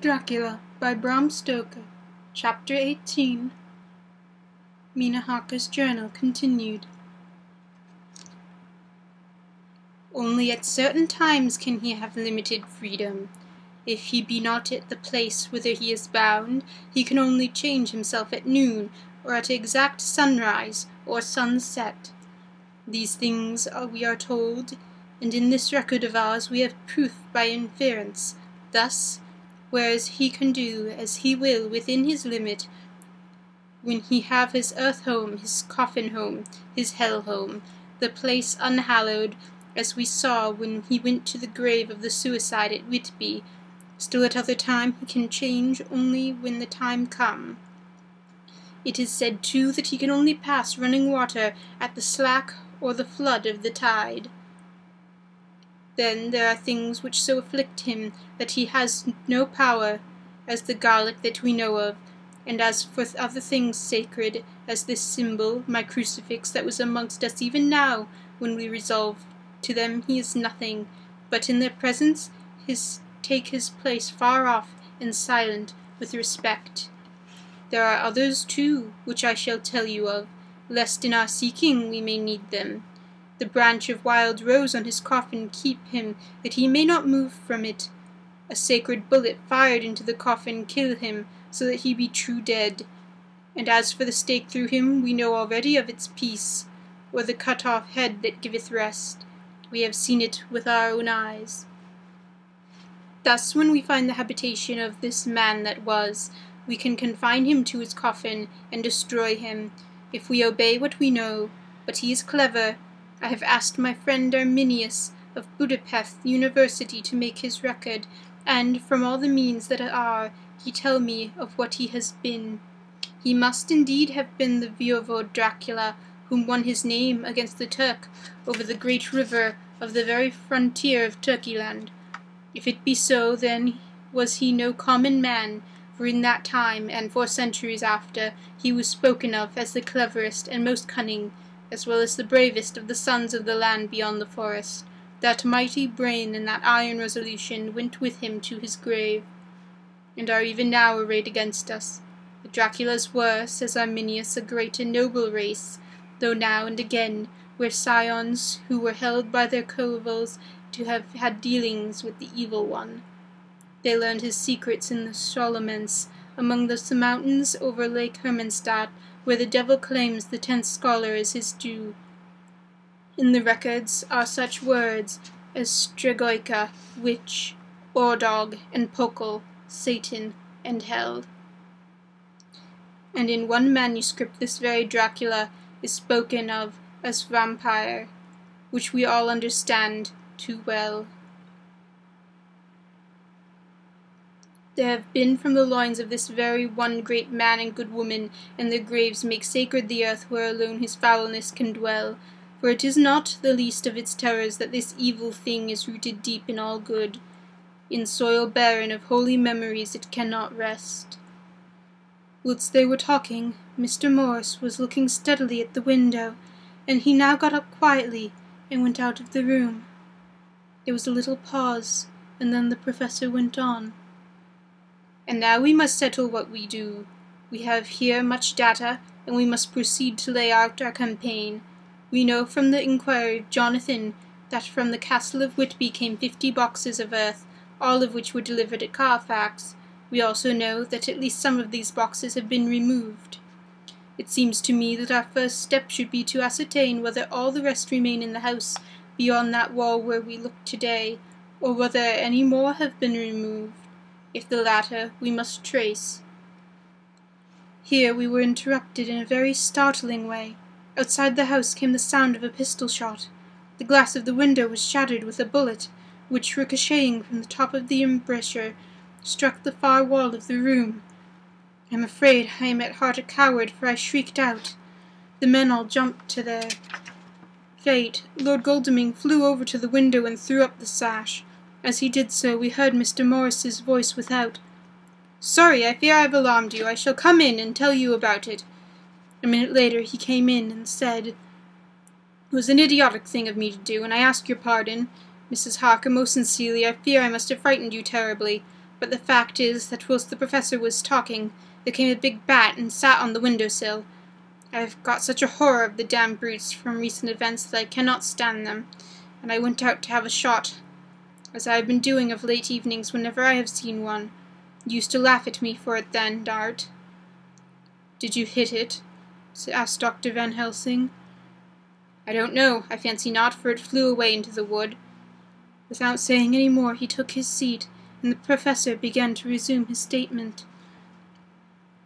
Dracula by Bram Stoker, Chapter 18. Mina Harker's journal continued. Only at certain times can he have limited freedom. If he be not at the place whither he is bound, he can only change himself at noon, or at exact sunrise or sunset. These things we are told, and in this record of ours we have proof by inference. Thus, whereas he can do as he will within his limit, when he have his earth home, his coffin home, his hell home, the place unhallowed, as we saw when he went to the grave of the suicide at Whitby, still at other time he can change only when the time come. It is said too that he can only pass running water at the slack or the flood of the tide. Then there are things which so afflict him that he has no power, as the garlic that we know of, and as for other things sacred, as this symbol, my crucifix, that was amongst us even now, when we resolve, to them he is nothing, but in their presence take his place far off and silent with respect. There are others too, which I shall tell you of, lest in our seeking we may need them. The branch of wild rose on his coffin keep him, that he may not move from it. A sacred bullet fired into the coffin kill him, so that he be true dead. And as for the stake through him, we know already of its peace, or the cut-off head that giveth rest. We have seen it with our own eyes. Thus, when we find the habitation of this man that was, we can confine him to his coffin, and destroy him, if we obey what we know. But he is clever. I have asked my friend Arminius of Budapest University to make his record, and, from all the means that are, he tell me of what he has been. He must indeed have been the voivode Dracula, whom won his name against the Turk over the great river of the very frontier of Turkeyland. If it be so, then was he no common man, for in that time, and for centuries after, he was spoken of as the cleverest and most cunning, as well as the bravest of the sons of the land beyond the forest. That mighty brain and that iron resolution went with him to his grave, and are even now arrayed against us. The Draculas were, says Arminius, a great and noble race, though now and again were scions who were held by their covels to have had dealings with the evil one. They learned his secrets in the Solomons, among those mountains over Lake Hermanstadt, where the devil claims the 10th scholar is his due. In the records are such words as Stregoica, witch, Ordog, and Pokel, Satan, and hell. And in one manuscript this very Dracula is spoken of as vampire, which we all understand too well. There have been from the loins of this very one great man and good woman, and their graves make sacred the earth where alone his foulness can dwell, for it is not the least of its terrors that this evil thing is rooted deep in all good. In soil barren of holy memories it cannot rest. Whilst they were talking, Mr. Morris was looking steadily at the window, and he now got up quietly and went out of the room. There was a little pause, and then the professor went on. And now we must settle what we do. We have here much data, and we must proceed to lay out our campaign. We know from the inquiry of Jonathan that from the castle of Whitby came 50 boxes of earth, all of which were delivered at Carfax. We also know that at least some of these boxes have been removed. It seems to me that our first step should be to ascertain whether all the rest remain in the house beyond that wall where we look today, or whether any more have been removed. If the latter, we must trace. Here we were interrupted in a very startling way. Outside the house came the sound of a pistol shot. The glass of the window was shattered with a bullet, which, ricocheting from the top of the embrasure, struck the far wall of the room. I am afraid I am at heart a coward, for I shrieked out. The men all jumped to their fate. Lord Godalming flew over to the window and threw up the sash. As he did so, we heard Mr. Morris's voice without. "Sorry, I fear I have alarmed you. I shall come in and tell you about it." A minute later he came in and said, "It was an idiotic thing of me to do, and I ask your pardon. Mrs. Harker, most sincerely, I fear I must have frightened you terribly. but the fact is that whilst the Professor was talking, there came a big bat and sat on the window-sill. I've got such a horror of the damned brutes from recent events that I cannot stand them, and I went out to have a shot, as I have been doing of late evenings whenever I have seen one. You used to laugh at me for it then, Dart." "Did you hit it?" asked Dr. Van Helsing. "I don't know. I fancy not, for it flew away into the wood." Without saying any more, he took his seat, and the Professor began to resume his statement.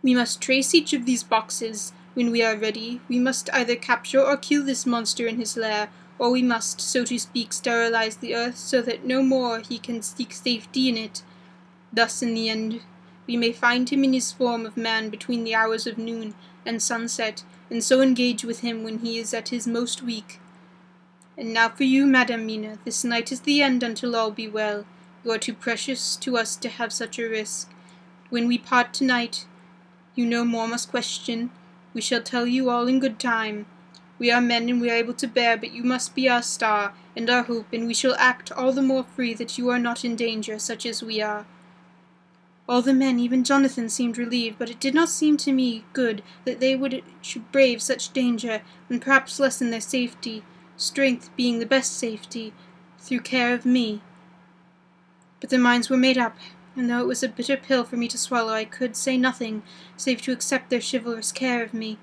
"We must trace each of these boxes. When we are ready, we must either capture or kill this monster in his lair, or we must, so to speak, sterilize the earth so that no more he can seek safety in it. Thus, in the end, we may find him in his form of man between the hours of noon and sunset, and so engage with him when he is at his most weak. And now for you, Madam Mina, this night is the end until all be well. You are too precious to us to have such a risk. When we part tonight, you no more must question. We shall tell you all in good time. We are men and we are able to bear, but you must be our star and our hope, and we shall act all the more free that you are not in danger, such as we are." All the men, even Jonathan, seemed relieved, but it did not seem to me good that they should brave such danger, and perhaps lessen their safety, strength being the best safety, through care of me. But their minds were made up, and though it was a bitter pill for me to swallow, I could say nothing, save to accept their chivalrous care of me.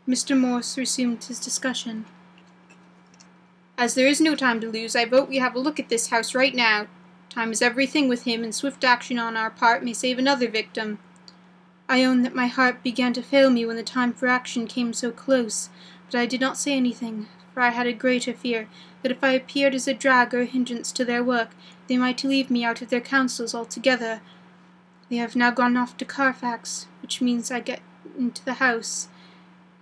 Mr. Morse resumed his discussion. "As there is no time to lose, I vote we have a look at this house right now. Time is everything with him, and swift action on our part may save another victim." I own that my heart began to fail me when the time for action came so close, but I did not say anything, for I had a greater fear that if I appeared as a drag or a hindrance to their work, they might leave me out of their counsels altogether. They have now gone off to Carfax, which means I get into the house.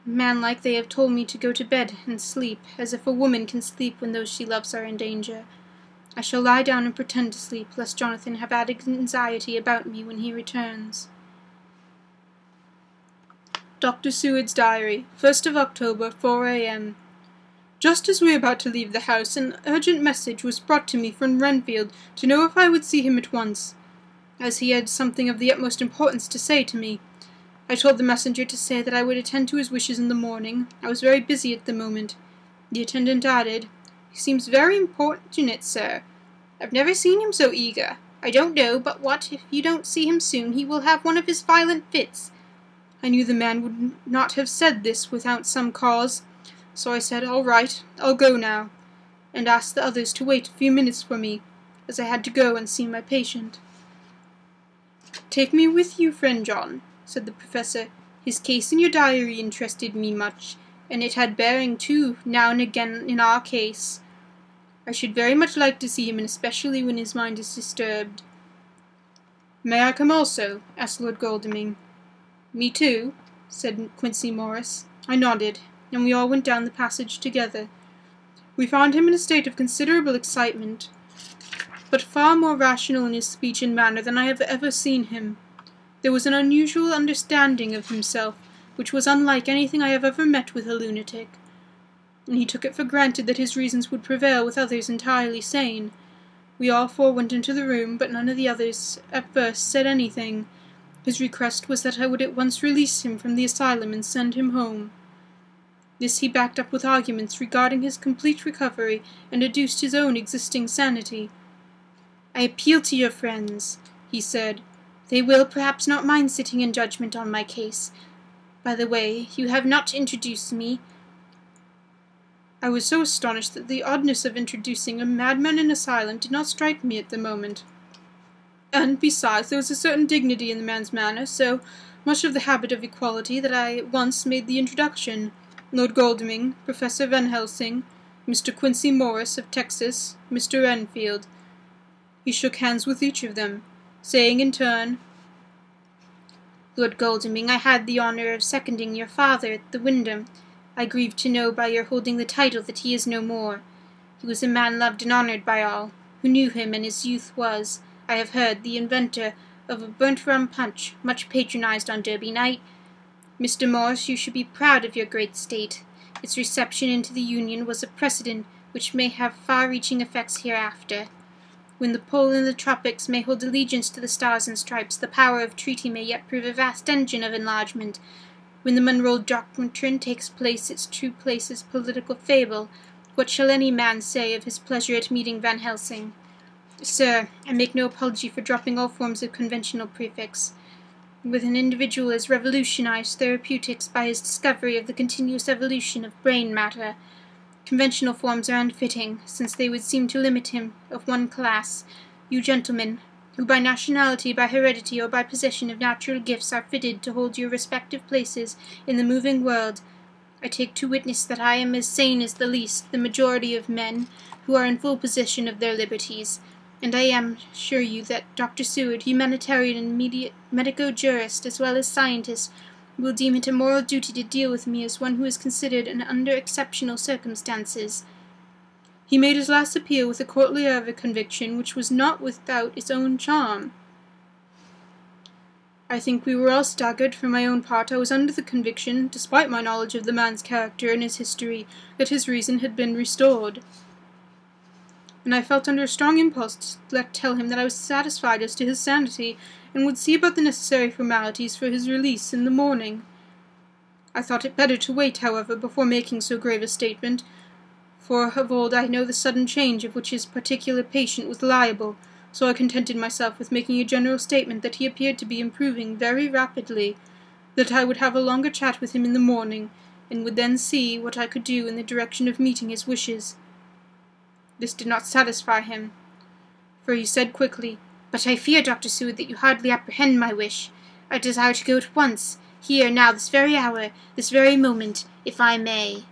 Man-like, they have told me to go to bed and sleep, as if a woman can sleep when those she loves are in danger. I shall lie down and pretend to sleep, lest Jonathan have added anxiety about me when he returns. Dr. Seward's Diary, 1st of October, 4 a.m. Just as we were about to leave the house, an urgent message was brought to me from Renfield to know if I would see him at once, as he had something of the utmost importance to say to me. I told the messenger to say that I would attend to his wishes in the morning. I was very busy at the moment. The attendant added, "He seems very importunate, sir. I've never seen him so eager. I don't know, but what if you don't see him soon, he will have one of his violent fits." I knew the man would not have said this without some cause, so I said, "All right, I'll go now," and asked the others to wait a few minutes for me, as I had to go and see my patient. "Take me with you, friend John," said the Professor. "His case in your diary interested me much, and it had bearing, too, now and again in our case. I should very much like to see him, and especially when his mind is disturbed." "May I come also?" asked Lord Godalming. "Me too," said Quincy Morris. I nodded, and we all went down the passage together. We found him in a state of considerable excitement, but far more rational in his speech and manner than I have ever seen him. There was an unusual understanding of himself, which was unlike anything I have ever met with a lunatic, and he took it for granted that his reasons would prevail with others entirely sane. We all four went into the room, but none of the others at first said anything. His request was that I would at once release him from the asylum and send him home. This he backed up with arguments regarding his complete recovery, and adduced his own existing sanity. "I appeal to your friends," he said. "They will perhaps not mind sitting in judgment on my case. By the way, you have not introduced me." I was so astonished that the oddness of introducing a madman in an asylum did not strike me at the moment. And, besides, there was a certain dignity in the man's manner, so much of the habit of equality, that I at once made the introduction. Lord Godalming, Professor Van Helsing, Mr. Quincy Morris of Texas, Mr. Renfield. He shook hands with each of them, saying in turn, "Lord Godalming, I had the honour of seconding your father at the Wyndham. I grieve to know by your holding the title that he is no more. He was a man loved and honoured by all, who knew him, and his youth was, I have heard, the inventor of a burnt rum punch, much patronized on Derby night. Mr. Morris, you should be proud of your great state. Its reception into the Union was a precedent which may have far-reaching effects hereafter. When the pole in the tropics may hold allegiance to the stars and stripes, the power of treaty may yet prove a vast engine of enlargement. When the Monroe Doctrine takes its true place is political fable. What shall any man say of his pleasure at meeting Van Helsing? Sir, I make no apology for dropping all forms of conventional prefix. With an individual has revolutionized therapeutics by his discovery of the continuous evolution of brain matter, conventional forms are unfitting, since they would seem to limit him of one class. You gentlemen, who by nationality, by heredity, or by possession of natural gifts are fitted to hold your respective places in the moving world, I take to witness that I am as sane as the majority of men who are in full possession of their liberties, and I am assure you that Dr. Seward, humanitarian and medico-jurist as well as scientist, will deem it a moral duty to deal with me as one who is considered under exceptional circumstances. He made his last appeal with a courtly air of conviction which was not without its own charm. I think we were all staggered. For my own part, I was under the conviction, despite my knowledge of the man's character and his history, that his reason had been restored. And I felt under a strong impulse to tell him that I was satisfied as to his sanity, and would see about the necessary formalities for his release in the morning. I thought it better to wait, however, before making so grave a statement, for of old I know the sudden change of which his particular patient was liable, so I contented myself with making a general statement that he appeared to be improving very rapidly, that I would have a longer chat with him in the morning, and would then see what I could do in the direction of meeting his wishes. This did not satisfy him, for he said quickly, "But I fear, Dr. Seward, that you hardly apprehend my wish. I desire to go at once, here, now, this very hour, this very moment, if I may."